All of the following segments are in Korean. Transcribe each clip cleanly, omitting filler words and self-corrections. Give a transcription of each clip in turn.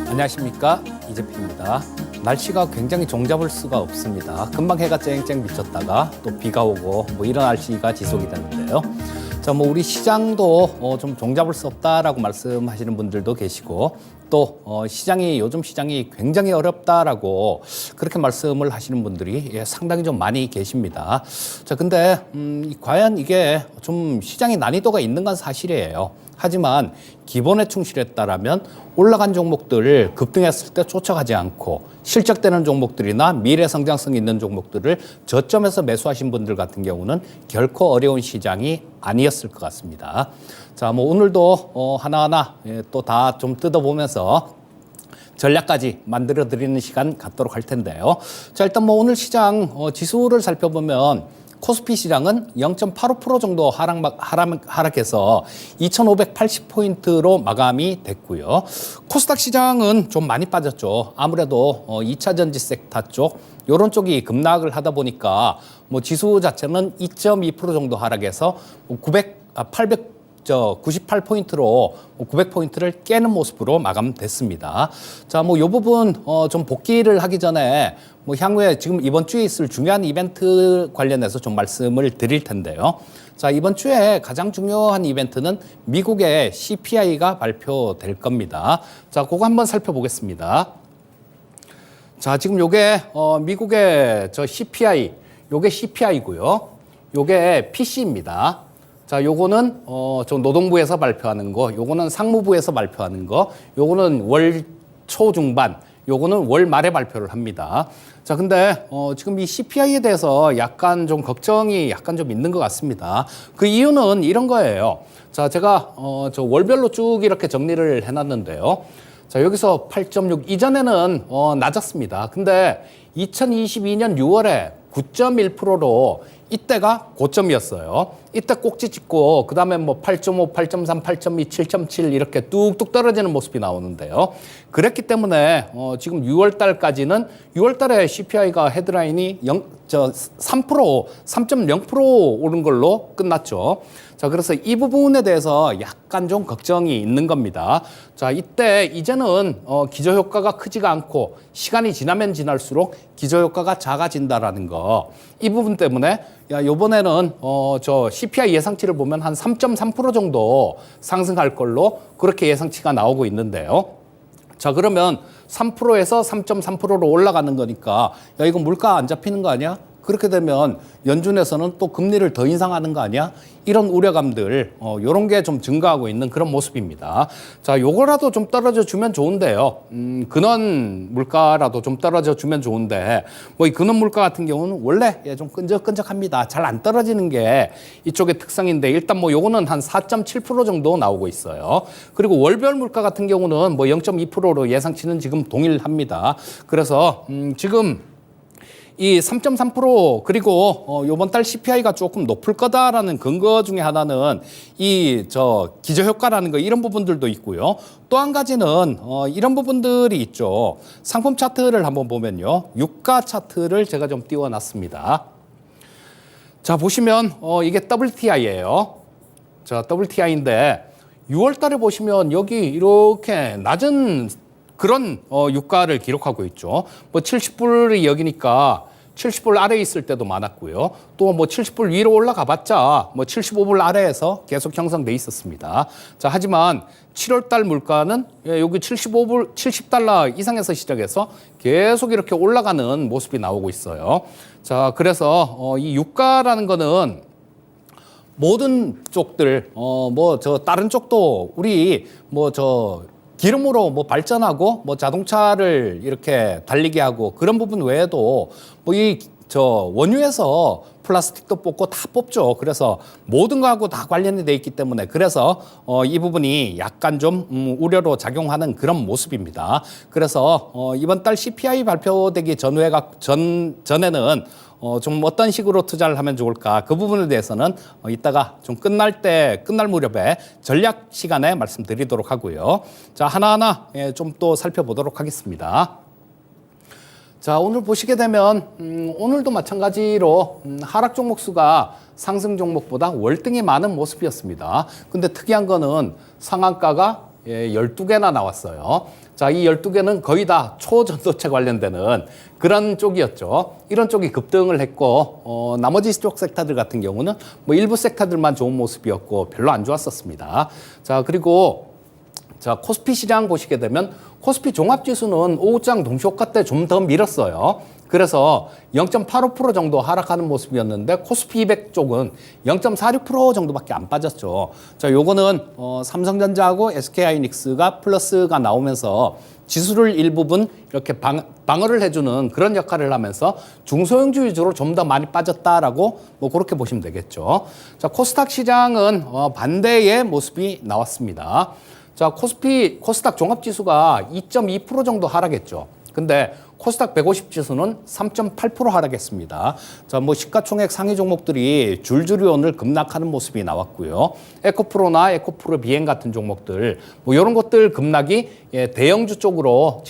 안녕하십니까, 이재필입니다. 날씨가 굉장히 종잡을 수가 없습니다. 금방 해가 쨍쨍 비쳤다가 또 비가 오고 뭐 이런 날씨가 지속이 되는데요. 자, 뭐 우리 시장도 좀 종잡을 수 없다라고 말씀하시는 분들도 계시고 또 요즘 시장이 굉장히 어렵다라고 그렇게 말씀을 하시는 분들이 상당히 좀 많이 계십니다. 자, 근데 과연 이게 좀 시장의 난이도가 있는 건 사실이에요. 하지만 기본에 충실했다라면 올라간 종목들을 급등했을 때 쫓아가지 않고 실적되는 종목들이나 미래 성장성 있는 종목들을 저점에서 매수하신 분들 같은 경우는 결코 어려운 시장이 아니었을 것 같습니다. 자, 뭐 오늘도 하나하나 또 다 좀 뜯어보면서 전략까지 만들어 드리는 시간 갖도록 할 텐데요. 자, 일단 뭐 오늘 시장 지수를 살펴보면 코스피 시장은 0.85% 정도 하락해서 2,580포인트로 마감이 됐고요. 코스닥 시장은 좀 많이 빠졌죠. 아무래도 2차 전지 섹터 쪽 이런 쪽이 급락을 하다 보니까 뭐 지수 자체는 2.2% 정도 하락해서 98포인트로 900포인트를 깨는 모습으로 마감됐습니다. 자, 뭐 이 부분 좀 복귀를 하기 전에 뭐 향후에 지금 이번 주에 있을 중요한 이벤트 관련해서 좀 말씀을 드릴 텐데요. 자, 이번 주에 가장 중요한 이벤트는 미국의 CPI가 발표될 겁니다. 자, 그거 한번 살펴보겠습니다. 자, 지금 요게 미국의 CPI, 요게 CPI고요. 요게 PC입니다. 자, 요거는 저 노동부에서 발표하는 거, 요거는 상무부에서 발표하는 거, 요거는 월 초중반, 요거는 월 말에 발표를 합니다. 자, 근데 지금 이 CPI에 대해서 약간 좀 걱정이 약간 좀 있는 것 같습니다. 그 이유는 이런 거예요. 자, 제가 저 월별로 쭉 이렇게 정리를 해놨는데요. 자, 여기서 8.6 이전에는 낮았습니다. 근데 2022년 6월에 9.1%로 이때가 고점이었어요. 이때 꼭지 찍고 그다음에 뭐 8.5, 8.3, 8.2, 7.7 이렇게 뚝뚝 떨어지는 모습이 나오는데요. 그랬기 때문에 지금 6월 달까지는 6월 달에 CPI가 헤드라인이 3.0% 오른 걸로 끝났죠. 자, 그래서 이 부분에 대해서 약간 좀 걱정이 있는 겁니다. 자, 이제는 기저효과가 크지가 않고 시간이 지나면 지날수록 기저효과가 작아진다라는 거. 이 부분 때문에 요번에는 저 CPI 예상치를 보면 한 3.3% 정도 상승할 걸로 그렇게 예상치가 나오고 있는데요. 자, 그러면 3%에서 3.3%로 올라가는 거니까 야, 이거 물가 안 잡히는 거 아니야? 그렇게 되면 연준에서는 또 금리를 더 인상하는 거 아니야? 이런 우려감들, 요런 게 좀 증가하고 있는 그런 모습입니다. 자, 요거라도 좀 떨어져 주면 좋은데요. 근원 물가라도 좀 떨어져 주면 좋은데, 뭐 이 근원 물가 같은 경우는 원래 좀 끈적끈적합니다. 잘 안 떨어지는 게 이쪽의 특성인데, 일단 뭐 요거는 한 4.7% 정도 나오고 있어요. 그리고 월별 물가 같은 경우는 뭐 0.2%로 예상치는 지금 동일합니다. 그래서, 지금 이 3.3% 그리고 요번 달 CPI가 조금 높을 거다라는 근거 중에 하나는 이 기저효과라는 거 이런 부분들도 있고요. 또 한 가지는 이런 부분들이 있죠. 상품 차트를 한번 보면요. 유가 차트를 제가 좀 띄워놨습니다. 자, 보시면 이게 WTI예요. 자, WTI인데 6월 달에 보시면 여기 이렇게 낮은 그런 유가를 기록하고 있죠. 뭐 70불이 여기니까 70불 아래에 있을 때도 많았고요. 또 뭐 70불 위로 올라가 봤자 뭐 75불 아래에서 계속 형성돼 있었습니다. 자, 하지만 7월 달 물가는 여기 70달러 이상에서 시작해서 계속 이렇게 올라가는 모습이 나오고 있어요. 자, 그래서 이 유가라는 거는 모든 쪽들 다른 쪽도 우리 기름으로 뭐 발전하고 뭐 자동차를 이렇게 달리게 하고 그런 부분 외에도 뭐 원유에서 플라스틱도 뽑고 다 뽑죠. 그래서 모든 거하고 다 관련이 돼 있기 때문에 그래서 이 부분이 약간 좀 우려로 작용하는 그런 모습입니다. 그래서 이번 달 CPI 발표되기 전에는 좀 어떤 식으로 투자를 하면 좋을까 그 부분에 대해서는 이따가 좀 끝날 무렵에 전략 시간에 말씀드리도록 하고요. 자, 하나하나 좀 또 살펴보도록 하겠습니다. 자, 오늘 보시게 되면 오늘도 마찬가지로 하락 종목 수가 상승 종목보다 월등히 많은 모습이었습니다. 근데 특이한 거는 상한가가 12개나 나왔어요. 자, 이 12개는 거의 다 초전도체 관련되는 그런 쪽이었죠. 이런 쪽이 급등을 했고, 나머지 쪽 섹터들 같은 경우는 뭐 일부 섹터들만 좋은 모습이었고 별로 안 좋았었습니다. 자, 그리고 자, 코스피 시장 보시게 되면 코스피 종합지수는 오후장 동시효과 때 좀 더 밀었어요. 그래서 0.85% 정도 하락하는 모습이었는데 코스피 200 쪽은 0.46% 정도밖에 안 빠졌죠. 자, 요거는 삼성전자하고 SK하이닉스가 플러스가 나오면서 지수를 일부분 이렇게 방어를 해주는 그런 역할을 하면서 중소형주 위주로 좀 더 많이 빠졌다라고 뭐 그렇게 보시면 되겠죠. 자, 코스닥 시장은 반대의 모습이 나왔습니다. 자, 코스닥 종합지수가 2.2% 정도 하락했죠. 근데 코스닥 150 지수는 3.8% 하락했습니다. 자, 뭐 시가총액 상위 종목들이 줄줄이 오늘 급락하는 모습이 나왔고요. 에코프로나 에코프로 비행 같은 종목들, 뭐 이런 것들 급락이 대형주 쪽으로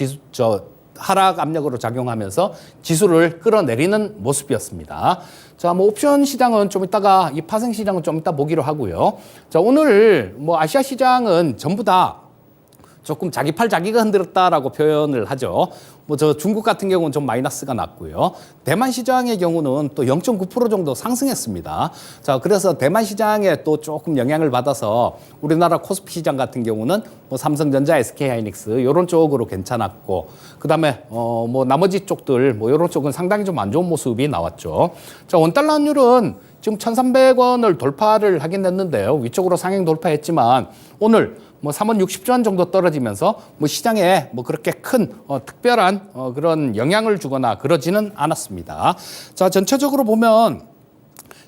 하락 압력으로 작용하면서 지수를 끌어내리는 모습이었습니다. 자, 뭐 옵션 시장은 좀 이따가 이 파생 시장은 좀 이따 보기로 하고요. 자, 오늘 뭐 아시아 시장은 전부 다 조금 자기 팔 자기가 흔들었다라고 표현을 하죠. 뭐 저 중국 같은 경우는 좀 마이너스가 났고요. 대만 시장의 경우는 또 0.9% 정도 상승했습니다. 자, 그래서 대만 시장에 또 조금 영향을 받아서 우리나라 코스피 시장 같은 경우는 뭐 삼성전자, SK하이닉스 이런 쪽으로 괜찮았고, 그다음에 뭐 나머지 쪽들 뭐 이런 쪽은 상당히 좀 안 좋은 모습이 나왔죠. 자, 원달러 환율은 지금 1,300원을 돌파를 하긴 했는데요. 위쪽으로 상향 돌파했지만 오늘 뭐 3원 60조 원 정도 떨어지면서 뭐 시장에 뭐 그렇게 큰 특별한 그런 영향을 주거나 그러지는 않았습니다. 자, 전체적으로 보면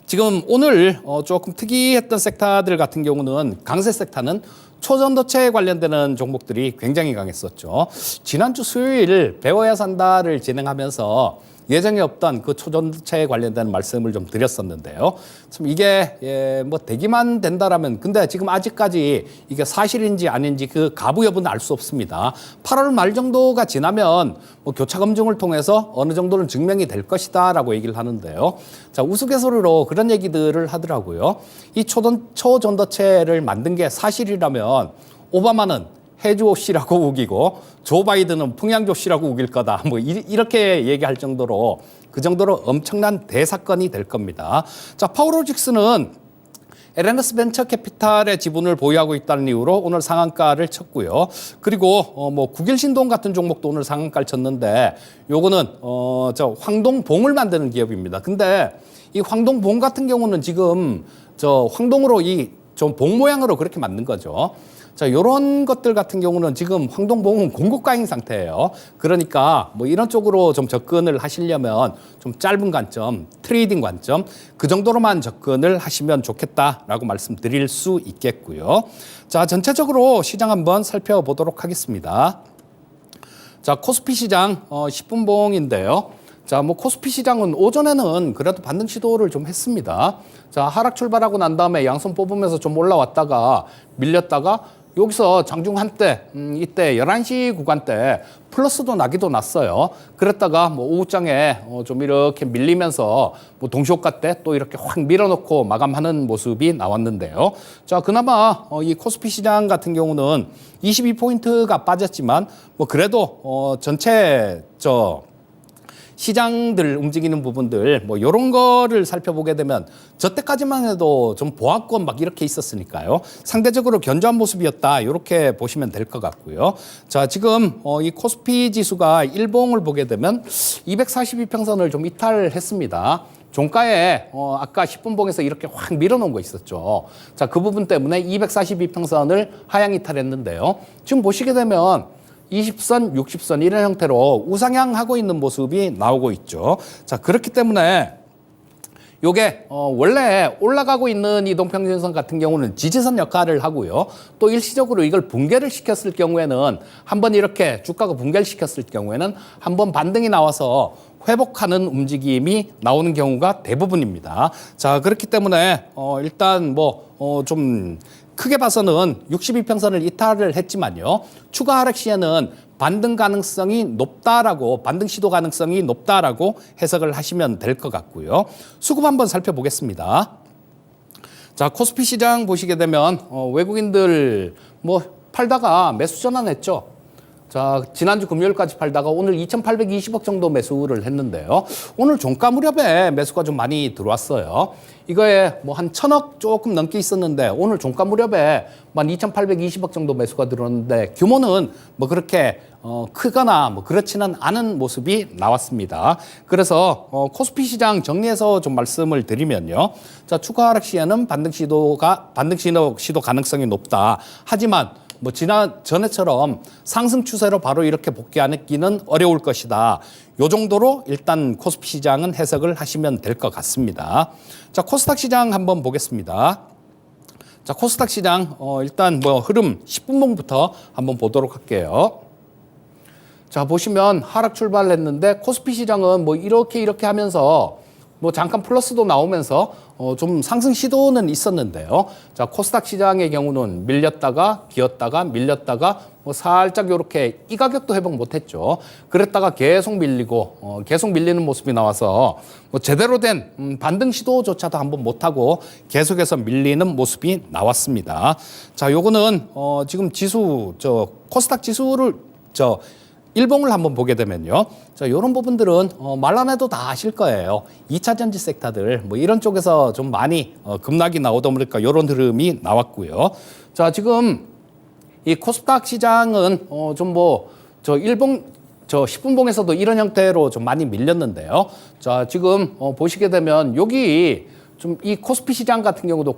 지금 오늘 조금 특이했던 섹터들 같은 경우는 강세 섹터는 초전도체에 관련되는 종목들이 굉장히 강했었죠. 지난주 수요일 배워야 산다를 진행하면서 예정에 없던 그 초전도체에 관련된 말씀을 좀 드렸었는데요. 참 이게 뭐 되기만 된다라면, 근데 지금 아직까지 이게 사실인지 아닌지 그 가부 여부는 알 수 없습니다. 8월 말 정도가 지나면 뭐 교차 검증을 통해서 어느 정도는 증명이 될 것이다라고 얘기를 하는데요. 자, 우스갯소리로 그런 얘기들을 하더라고요. 이 초전도체를 만든 게 사실이라면 오바마는 해조 씨라고 우기고 조 바이든은 풍양조 씨라고 우길 거다. 뭐 이렇게 얘기할 정도로 그 정도로 엄청난 대사건이 될 겁니다. 자, 파워로직스는 LNS 벤처 캐피탈의 지분을 보유하고 있다는 이유로 오늘 상한가를 쳤고요. 그리고 뭐 국일신동 같은 종목도 오늘 상한가를 쳤는데 요거는 저 황동봉을 만드는 기업입니다. 근데 이 황동봉 같은 경우는 지금 저 황동으로 이 좀 봉 모양으로 그렇게 만든 거죠. 자, 요런 것들 같은 경우는 지금 황동봉은 공급과잉 상태예요. 그러니까 뭐 이런 쪽으로 좀 접근을 하시려면 좀 짧은 관점, 트레이딩 관점 그 정도로만 접근을 하시면 좋겠다라고 말씀드릴 수 있겠고요. 자, 전체적으로 시장 한번 살펴보도록 하겠습니다. 자, 코스피 시장 10분봉인데요. 자, 뭐 코스피 시장은 오전에는 그래도 반등 시도를 좀 했습니다. 자, 하락 출발하고 난 다음에 양손 뽑으면서 좀 올라왔다가 밀렸다가 여기서 장중 한때 이때 11시 구간대 플러스도 나기도 났어요. 그랬다가 뭐 오후장에 좀 이렇게 밀리면서 뭐 동시효과 때 또 이렇게 확 밀어놓고 마감하는 모습이 나왔는데요. 자, 그나마 이 코스피 시장 같은 경우는 22포인트가 빠졌지만 뭐 그래도 전체 시장들 움직이는 부분들 뭐 이런 거를 살펴보게 되면 저 때까지만 해도 좀 보합권 막 이렇게 있었으니까요. 상대적으로 견조한 모습이었다. 이렇게 보시면 될 것 같고요. 자, 지금 이 코스피 지수가 일봉을 보게 되면 242평선을 좀 이탈했습니다. 종가에 아까 10분봉에서 이렇게 확 밀어놓은 거 있었죠. 자, 그 부분 때문에 242평선을 하향 이탈했는데요. 지금 보시게 되면 20선, 60선 이런 형태로 우상향하고 있는 모습이 나오고 있죠. 자, 그렇기 때문에 요게 원래 올라가고 있는 이동평균선 같은 경우는 지지선 역할을 하고요. 또 일시적으로 이걸 붕괴를 시켰을 경우에는 한번 이렇게 주가가 붕괴를 시켰을 경우에는 한번 반등이 나와서 회복하는 움직임이 나오는 경우가 대부분입니다. 자, 그렇기 때문에 일단 좀 크게 봐서는 62평선을 이탈을 했지만요. 추가 하락 시에는 반등 가능성이 높다라고, 반등 시도 가능성이 높다라고 해석을 하시면 될 것 같고요. 수급 한번 살펴보겠습니다. 자, 코스피 시장 보시게 되면 외국인들 팔다가 매수 전환했죠. 자, 지난주 금요일까지 팔다가 오늘 2,820억 정도 매수를 했는데요. 오늘 종가 무렵에 매수가 좀 많이 들어왔어요. 이거에 뭐 한 1,000억 조금 넘게 있었는데 오늘 종가 무렵에 한 2,820억 정도 매수가 들어왔는데 규모는 뭐 그렇게 크거나 뭐 그렇지는 않은 모습이 나왔습니다. 그래서 코스피 시장 정리해서 좀 말씀을 드리면요. 자, 추가 하락 시에는 반등 시도 가능성이 높다. 하지만 뭐 전에처럼 상승 추세로 바로 이렇게 복귀하기는 어려울 것이다. 요 정도로 일단 코스피 시장은 해석을 하시면 될 것 같습니다. 자, 코스닥 시장 한번 보겠습니다. 자, 코스닥 시장 일단 뭐 흐름 10분봉부터 한번 보도록 할게요. 자, 보시면 하락 출발했는데 코스피 시장은 뭐 이렇게 하면서 뭐 잠깐 플러스도 나오면서 좀 상승 시도는 있었는데요. 자, 코스닥 시장의 경우는 밀렸다가 기었다가 밀렸다가 뭐 살짝 이렇게 이 가격도 회복 못했죠. 그랬다가 계속 밀리고 계속 밀리는 모습이 나와서 뭐 제대로 된 반등 시도조차도 한번 못하고 계속해서 밀리는 모습이 나왔습니다. 자, 요거는 지금 지수 코스닥 지수를 일봉을 한번 보게 되면요. 자, 이런 부분들은 말만 해도 다 아실 거예요. 2차 전지 섹터들 뭐 이런 쪽에서 좀 많이 급락이 나오다 보니까 이런 흐름이 나왔고요. 자, 지금 이 코스닥 시장은 일봉 10분봉에서도 이런 형태로 좀 많이 밀렸는데요. 자, 지금 보시게 되면 여기 좀 이 코스피 시장 같은 경우도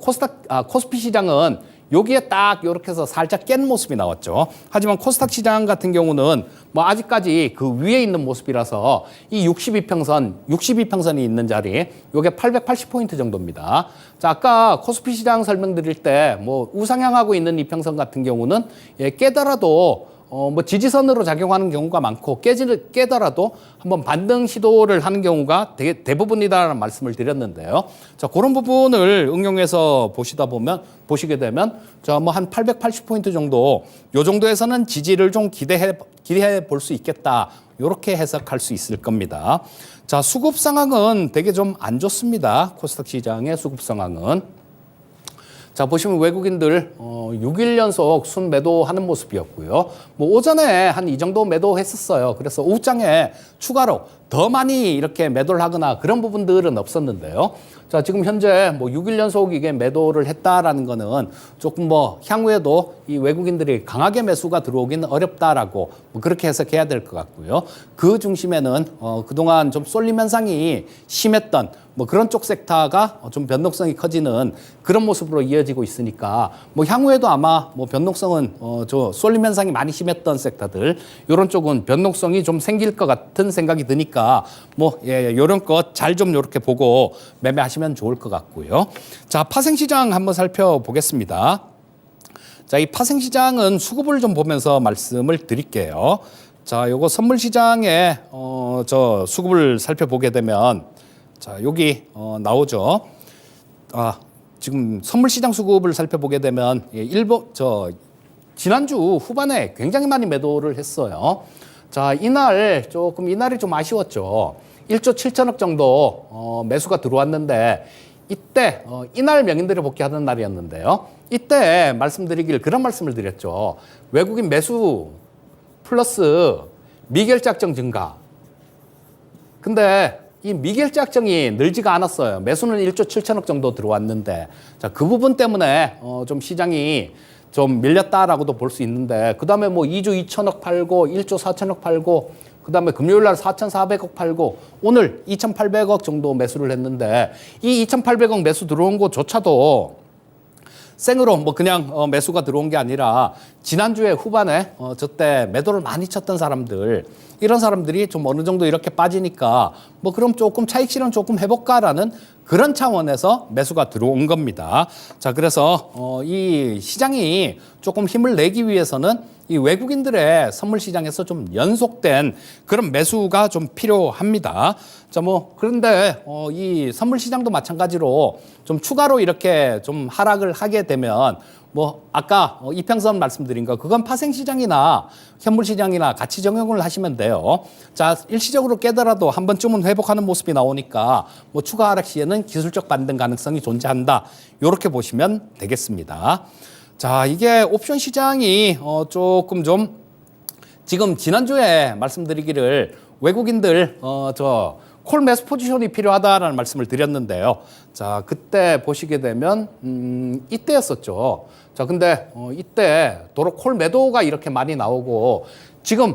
코스피 시장은 여기에 딱 이렇게 해서 살짝 깬 모습이 나왔죠. 하지만 코스닥 시장 같은 경우는 뭐 아직까지 그 위에 있는 모습이라서 이 62평선이 있는 자리, 요게 880포인트 정도입니다. 자, 아까 코스피 시장 설명드릴 때 뭐 우상향하고 있는 이평선 같은 경우는 깨더라도 뭐 지지선으로 작용하는 경우가 많고 깨더라도 한번 반등 시도를 하는 경우가 대부분이다라는 말씀을 드렸는데요. 자, 그런 부분을 응용해서 보시게 되면 자, 뭐 한 880포인트 정도 요 정도에서는 지지를 좀 기대해 볼 수 있겠다. 요렇게 해석할 수 있을 겁니다. 자, 수급 상황은 되게 좀 안 좋습니다. 코스닥 시장의 수급 상황은. 자, 보시면 외국인들 6일 연속 순매도하는 모습이었고요. 뭐 오전에 한 이 정도 매도했었어요. 그래서 오후장에 추가로 더 많이 이렇게 매도를 하거나 그런 부분들은 없었는데요. 자, 지금 현재 뭐 6일 연속 이게 매도를 했다라는 거는 조금 뭐 향후에도 이 외국인들이 강하게 매수가 들어오기는 어렵다라고 뭐 그렇게 해석해야 될 것 같고요. 그 중심에는 그동안 좀 쏠림 현상이 심했던 뭐 그런 쪽 섹터가 좀 변동성이 커지는 그런 모습으로 이어지고 있으니까 뭐 향후에도 아마 뭐 변동성은 쏠림 현상이 많이 심했던 섹터들 이런 쪽은 변동성이 좀 생길 것 같은 생각이 드니까 뭐 이런 것 잘 좀 이렇게 보고 매매하시면 좋을 것 같고요. 자, 파생시장 한번 살펴보겠습니다. 자, 이 파생시장은 수급을 좀 보면서 말씀을 드릴게요. 자, 요거 선물시장에 수급을 살펴보게 되면 자, 여기 나오죠. 지금 선물시장 수급을 살펴보게 되면 지난주 후반에 굉장히 많이 매도를 했어요. 자, 이날이 좀 아쉬웠죠. 1조 7천억 정도 매수가 들어왔는데 이때 이날 명인들이 복귀하는 날이었는데요. 이때 그런 말씀을 드렸죠. 외국인 매수 플러스 미결제 확정 증가. 근데 이 미결제 확정이 늘지가 않았어요. 매수는 1조 7천억 정도 들어왔는데 자, 그 부분 때문에 좀 시장이 좀 밀렸다라고도 볼 수 있는데 그다음에 뭐 2조 2천억 팔고 1조 4천억 팔고 그다음에 금요일 날 4,400억 팔고 오늘 2,800억 정도 매수를 했는데 이 2,800억 매수 들어온 것조차도 생으로 뭐 그냥 매수가 들어온 게 아니라 지난주에 후반에 저때 매도를 많이 쳤던 사람들 이런 사람들이 좀 어느 정도 이렇게 빠지니까 뭐 그럼 조금 차익 실현 조금 해볼까라는 그런 차원에서 매수가 들어온 겁니다. 자, 그래서 이 시장이 조금 힘을 내기 위해서는 이 외국인들의 선물 시장에서 좀 연속된 그런 매수가 좀 필요합니다. 자, 뭐 그런데 이 선물 시장도 마찬가지로 좀 추가로 이렇게 좀 하락을 하게 되면 뭐 아까 이평선 말씀드린 거 그건 파생 시장이나 현물 시장이나 같이 적용을 하시면 돼요. 자, 일시적으로 깨더라도 한 번쯤은 회복하는 모습이 나오니까 뭐 추가 하락 시에는 기술적 반등 가능성이 존재한다. 이렇게 보시면 되겠습니다. 자, 이게 옵션 시장이 조금 좀 지금 지난주에 말씀드리기를 외국인들 콜 매수 포지션이 필요하다라는 말씀을 드렸는데요. 자, 그때 보시게 되면 이때였었죠. 자, 근데 이때 도로 콜 매도가 이렇게 많이 나오고 지금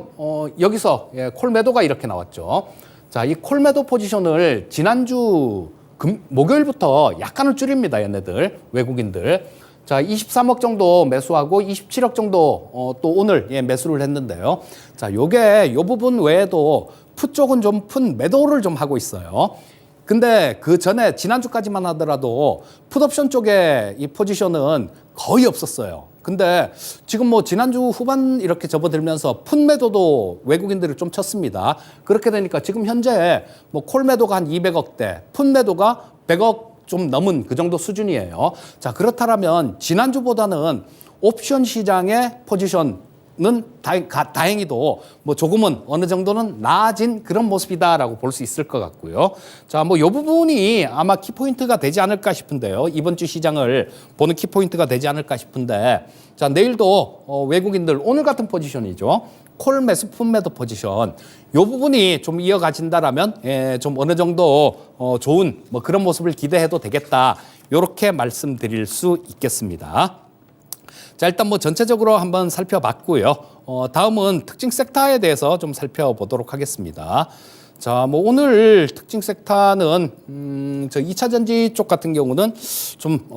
여기서 콜 매도가 이렇게 나왔죠. 자, 이 콜 매도 포지션을 지난주 목요일부터 약간은 줄입니다. 얘네들 외국인들. 자, 23억 정도 매수하고 27억 정도 또 오늘 매수를 했는데요. 자, 요게 요 부분 외에도 풋 쪽은 좀 푼 매도를 좀 하고 있어요. 근데 그 전에 지난주까지만 하더라도 풋옵션 쪽에 이 포지션은 거의 없었어요. 근데 지금 뭐 지난주 후반 이렇게 접어들면서 풋 매도도 외국인들이 좀 쳤습니다. 그렇게 되니까 지금 현재 뭐 콜 매도가 한 200억대, 풋 매도가 100억 좀 넘은 그 정도 수준이에요. 자, 그렇다면 지난주보다는 옵션 시장의 포지션은 다행히도 뭐 조금은 어느 정도는 나아진 그런 모습이다라고 볼 수 있을 것 같고요. 자, 뭐 이 부분이 아마 키포인트가 되지 않을까 싶은데요. 이번 주 시장을 보는 키포인트가 되지 않을까 싶은데, 자, 내일도 외국인들 오늘 같은 포지션이죠. 콜 매수 풋 매도 포지션 이 부분이 좀 이어가진다라면 좀 어느 정도 좋은 뭐 그런 모습을 기대해도 되겠다. 이렇게 말씀드릴 수 있겠습니다. 자, 일단 뭐 전체적으로 한번 살펴봤고요. 다음은 특징 섹터에 대해서 좀 살펴보도록 하겠습니다. 자, 뭐 오늘 특징 섹터는 저 2차 전지 쪽 같은 경우는 좀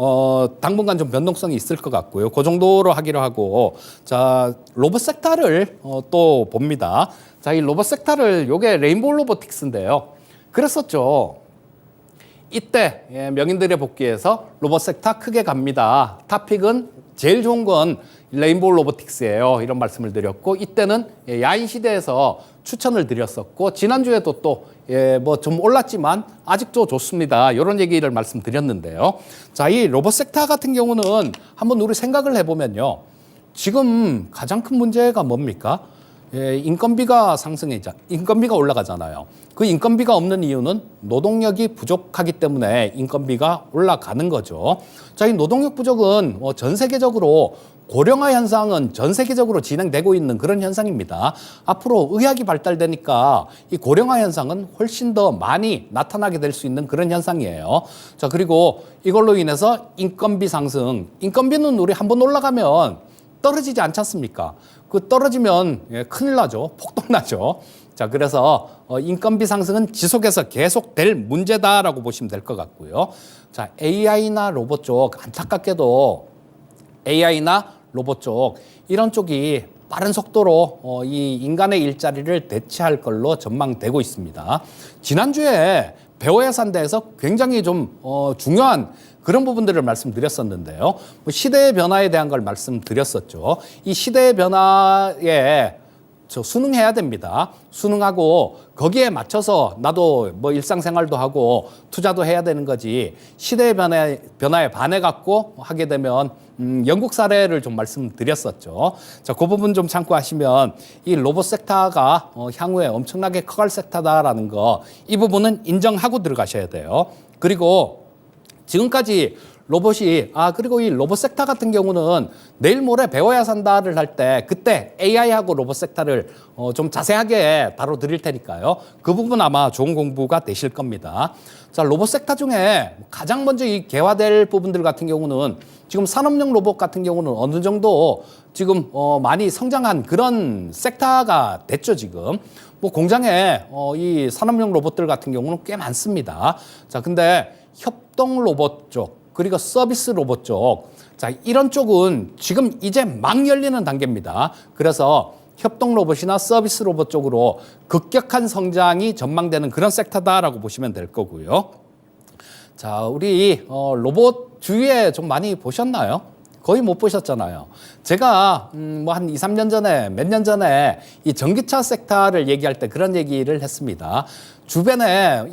당분간 좀 변동성이 있을 것 같고요. 그 정도로 하기로 하고, 자, 로봇 섹터를 또 봅니다. 자, 이 로봇 섹터를 요게 레인보우 로보틱스인데요. 그랬었죠. 이때 명인들의 복귀에서 로봇 섹터 크게 갑니다. 탑픽은 제일 좋은 건 레인보우 로보틱스예요. 이런 말씀을 드렸고, 이때는 야인 시대에서 추천을 드렸었고, 지난주에도 또 뭐 좀 올랐지만 아직도 좋습니다. 이런 얘기를 말씀드렸는데요. 자, 이 로봇 섹터 같은 경우는 한번 우리 생각을 해보면요. 지금 가장 큰 문제가 뭡니까? 인건비가 인건비가 올라가잖아요. 그 인건비가 없는 이유는 노동력이 부족하기 때문에 인건비가 올라가는 거죠. 자, 이 노동력 부족은 전 세계적으로 고령화 현상은 전 세계적으로 진행되고 있는 그런 현상입니다. 앞으로 의학이 발달되니까 이 고령화 현상은 훨씬 더 많이 나타나게 될 수 있는 그런 현상이에요. 자, 그리고 이걸로 인해서 인건비 상승, 인건비는 우리 한번 올라가면 떨어지지 않지 않습니까? 그 떨어지면 큰일 나죠. 폭동 나죠. 자, 그래서 인건비 상승은 지속해서 계속될 문제다라고 보시면 될 것 같고요. 자, AI나 로봇 쪽, 안타깝게도 AI나 로봇 쪽, 이런 쪽이 빠른 속도로 이 인간의 일자리를 대체할 걸로 전망되고 있습니다. 지난주에 배워야 산다에서 굉장히 좀 중요한 그런 부분들을 말씀드렸었는데요. 뭐 시대의 변화에 대한 걸 말씀드렸었죠. 이 시대의 변화에 순응해야 됩니다. 순응하고 거기에 맞춰서 나도 뭐 일상생활도 하고 투자도 해야 되는 거지. 시대의 변화에 반해갖고 하게 되면 영국 사례를 좀 말씀드렸었죠. 자, 그 부분 좀 참고하시면 이 로봇 섹터가 향후에 엄청나게 커갈 섹터다라는 거, 이 부분은 인정하고 들어가셔야 돼요. 그리고 지금까지 로봇이 그리고 이 로봇 섹터 같은 경우는 내일 모레 배워야 산다를 할 때 그때 AI하고 로봇 섹터를 좀 자세하게 다뤄드릴 테니까요. 그 부분 아마 좋은 공부가 되실 겁니다. 자, 로봇 섹터 중에 가장 먼저 이 개화될 부분들 같은 경우는 지금 산업용 로봇 같은 경우는 어느 정도 지금 많이 성장한 그런 섹터가 됐죠, 지금. 뭐 공장에 이 산업용 로봇들 같은 경우는 꽤 많습니다. 자, 근데 협동 로봇 쪽, 그리고 서비스 로봇 쪽, 자, 이런 쪽은 지금 이제 막 열리는 단계입니다. 그래서 협동 로봇이나 서비스 로봇 쪽으로 급격한 성장이 전망되는 그런 섹터다라고 보시면 될 거고요. 자, 우리 로봇 주위에 좀 많이 보셨나요? 거의 못 보셨잖아요. 제가 뭐 한 2, 3년 전에, 몇 년 전에 이 전기차 섹터를 얘기할 때 그런 얘기를 했습니다. 주변에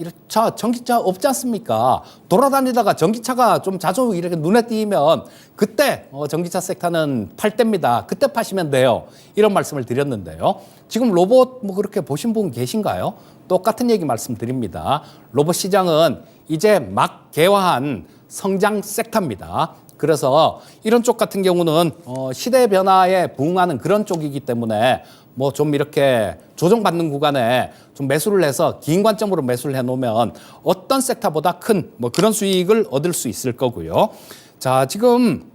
전기차 없지 않습니까? 돌아다니다가 전기차가 좀 자주 이렇게 눈에 띄면 그때 전기차 섹터는 팔 때입니다. 그때 파시면 돼요. 이런 말씀을 드렸는데요. 지금 로봇 뭐 그렇게 보신 분 계신가요? 똑같은 얘기 말씀드립니다. 로봇 시장은 이제 막 개화한 성장 섹터입니다. 그래서 이런 쪽 같은 경우는 시대 변화에 부응하는 그런 쪽이기 때문에 뭐 좀 이렇게 조정받는 구간에 좀 매수를 해서 긴 관점으로 매수를 해놓으면 어떤 섹터보다 큰 뭐 그런 수익을 얻을 수 있을 거고요. 자, 지금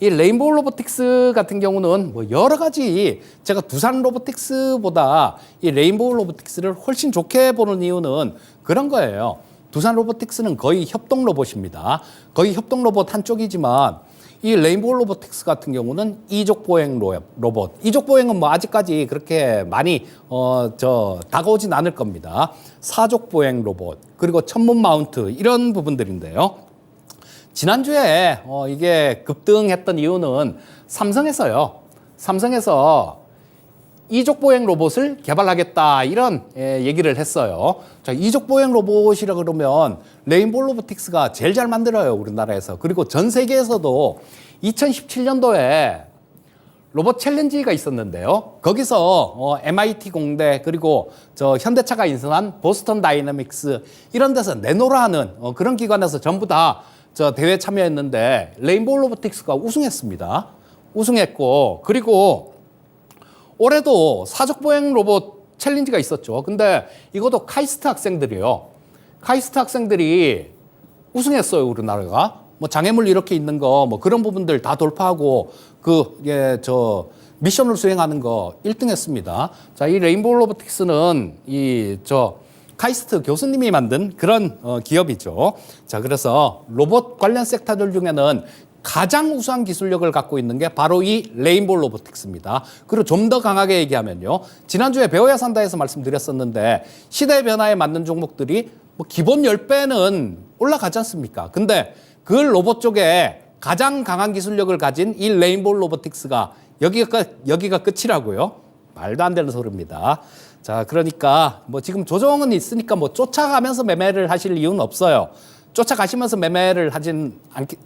이 레인보우 로보틱스 같은 경우는 뭐 여러 가지 제가 두산 로보틱스보다 이 레인보우 로보틱스를 훨씬 좋게 보는 이유는 그런 거예요. 두산 로보틱스는 거의 협동 로봇입니다. 거의 협동 로봇 한쪽이지만 이 레인보우 로보틱스 같은 경우는 이족 보행 로봇. 이족 보행은 뭐 아직까지 그렇게 많이 다가오진 않을 겁니다. 사족 보행 로봇, 그리고 천문 마운트 이런 부분들인데요. 지난주에 이게 급등했던 이유는 삼성에서 이족 보행 로봇을 개발하겠다 이런 얘기를 했어요. 자, 이족 보행 로봇이라 그러면 레인보우 로보틱스가 제일 잘 만들어요, 우리나라에서. 그리고 전 세계에서도 2017년도에 로봇 챌린지가 있었는데요. 거기서 MIT 공대 그리고 현대차가 인수한 보스턴 다이내믹스 이런 데서 내노라 하는 그런 기관에서 전부 다 대회 참여했는데 레인보우 로보틱스가 우승했습니다. 우승했고, 그리고 올해도 사족 보행 로봇 챌린지가 있었죠. 근데 이것도 카이스트 학생들이요. 카이스트 학생들이 우승했어요, 우리나라가. 뭐 장애물 이렇게 있는 거, 뭐 그런 부분들 다 돌파하고 미션을 수행하는 거 1등 했습니다. 자, 이 레인보우 로보틱스는 카이스트 교수님이 만든 그런 기업이죠. 자, 그래서 로봇 관련 섹터들 중에는 가장 우수한 기술력을 갖고 있는 게 바로 이 레인보우 로보틱스입니다. 그리고 좀 더 강하게 얘기하면요. 지난주에 배워야 산다에서 말씀드렸었는데 시대 변화에 맞는 종목들이 뭐 기본 10배는 올라가지 않습니까? 근데 그 로봇 쪽에 가장 강한 기술력을 가진 이 레인보우 로보틱스가 여기가 끝이라고요? 말도 안 되는 소리입니다. 자, 그러니까 뭐 지금 조정은 있으니까 뭐 쫓아가면서 매매를 하실 이유는 없어요. 쫓아가시면서 매매를 하진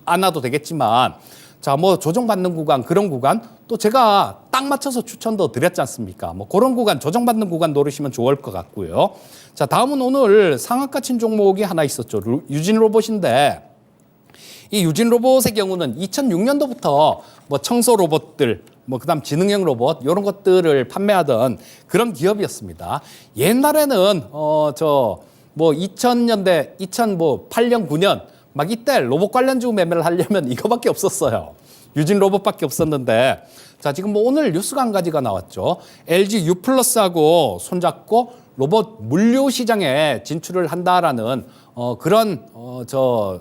않아도 되겠지만, 자, 뭐 조정받는 구간, 그런 구간, 또 제가 딱 맞춰서 추천도 드렸지 않습니까? 뭐 그런 구간, 조정받는 구간 노리시면 좋을 것 같고요. 자, 다음은 오늘 상한가 친 종목이 하나 있었죠. 유진 로봇인데, 이 유진 로봇의 경우는 2006년도부터 뭐 청소 로봇들, 뭐 그다음 지능형 로봇 이런 것들을 판매하던 그런 기업이었습니다. 옛날에는 2000년대 2008년 9년 막 이때 로봇 관련주 매매를 하려면 이거밖에 없었어요. 유진 로봇밖에 없었는데, 자, 지금 뭐 오늘 뉴스가 한 가지가 나왔죠. LG U+하고 손잡고 로봇 물류 시장에 진출을 한다라는 그런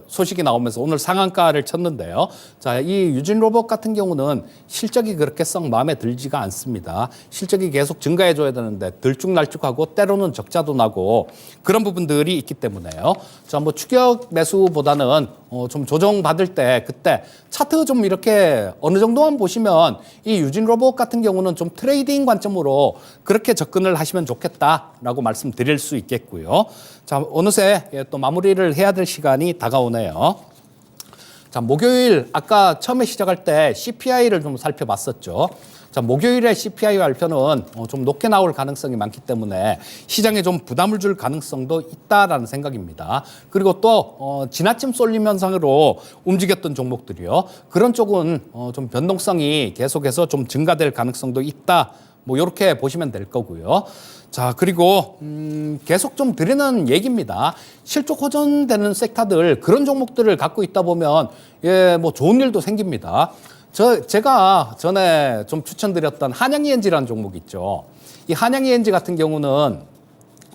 소식이 나오면서 오늘 상한가를 쳤는데요. 자, 이 유진 로봇 같은 경우는 실적이 그렇게 썩 마음에 들지가 않습니다. 실적이 계속 증가해 줘야 되는데 들쭉날쭉하고 때로는 적자도 나고 그런 부분들이 있기 때문에요. 자, 뭐 추격 매수보다는 좀 조정받을 때 그때 차트 좀 이렇게 어느 정도만 보시면 이 유진 로봇 같은 경우는 좀 트레이딩 관점으로 그렇게 접근을 하시면 좋겠다라고 말씀드릴 수 있겠고요. 자, 어느새 또 마무리를 해야 될 시간이 다가오네요. 자, 목요일 아까 처음에 시작할 때 CPI를 좀 살펴봤었죠. 자, 목요일에 CPI 발표는 좀 높게 나올 가능성이 많기 때문에 시장에 좀 부담을 줄 가능성도 있다라는 생각입니다. 그리고 또 지나침 쏠림 현상으로 움직였던 종목들이요. 그런 쪽은 좀 변동성이 계속해서 좀 증가될 가능성도 있다. 뭐 이렇게 보시면 될 거고요. 자, 그리고 계속 좀 드리는 얘기입니다. 실적 호전되는 섹터들 그런 종목들을 갖고 있다 보면 뭐 좋은 일도 생깁니다. 제가 전에 좀 추천드렸던 한양ENG라는 종목 있죠. 이 한양ENG 같은 경우는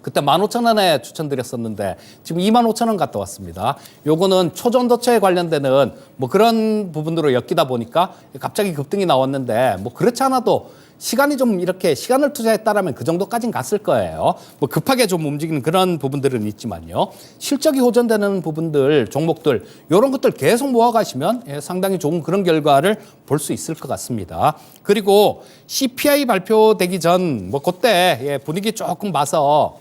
그때 15,000원에 추천드렸었는데 지금 25,000원 갔다 왔습니다. 요거는 초전도체에 관련되는 뭐 그런 부분으로 엮이다 보니까 갑자기 급등이 나왔는데 뭐 그렇지 않아도 시간이 좀 이렇게 시간을 투자했다라면 그 정도까지는 갔을 거예요. 뭐 급하게 좀 움직이는 그런 부분들은 있지만요. 실적이 호전되는 부분들, 종목들 이런 것들 계속 모아가시면 상당히 좋은 그런 결과를 볼 수 있을 것 같습니다. 그리고 CPI 발표되기 전 뭐 그때 분위기 조금 봐서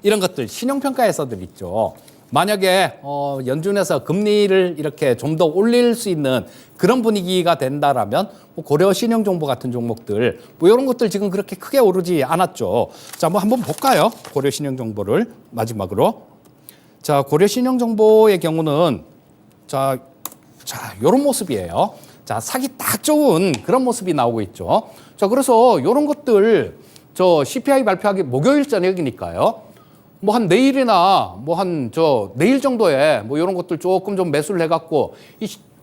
이런 것들 신용평가에서들 있죠. 만약에 연준에서 금리를 이렇게 좀 더 올릴 수 있는 그런 분위기가 된다라면 뭐 고려 신용정보 같은 종목들 뭐 이런 것들 지금 그렇게 크게 오르지 않았죠. 자, 뭐 한번 볼까요? 고려 신용정보를 마지막으로. 자, 고려 신용정보의 경우는 자 자, 요런 모습이에요. 자, 사기 딱 좋은 그런 모습이 나오고 있죠. 자, 그래서 요런 것들 저 CPI 발표하기 목요일 저녁이니까요. 뭐 한 내일이나 뭐 한 내일 정도에 뭐 이런 것들 조금 좀 매수를 해갖고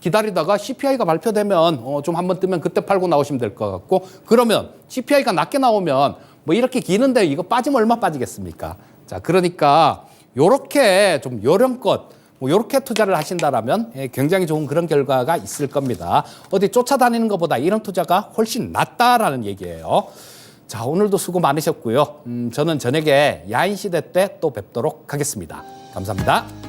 기다리다가 CPI가 발표되면 좀 한번 뜨면 그때 팔고 나오시면 될 것 같고, 그러면 CPI가 낮게 나오면 뭐 이렇게 기는데 이거 빠지면 얼마 빠지겠습니까? 자, 그러니까 요렇게 좀 요령껏 뭐 요렇게 투자를 하신다라면 굉장히 좋은 그런 결과가 있을 겁니다. 어디 쫓아다니는 것보다 이런 투자가 훨씬 낫다라는 얘기예요. 자, 오늘도 수고 많으셨고요. 저는 저녁에 야인시대 때 또 뵙도록 하겠습니다. 감사합니다.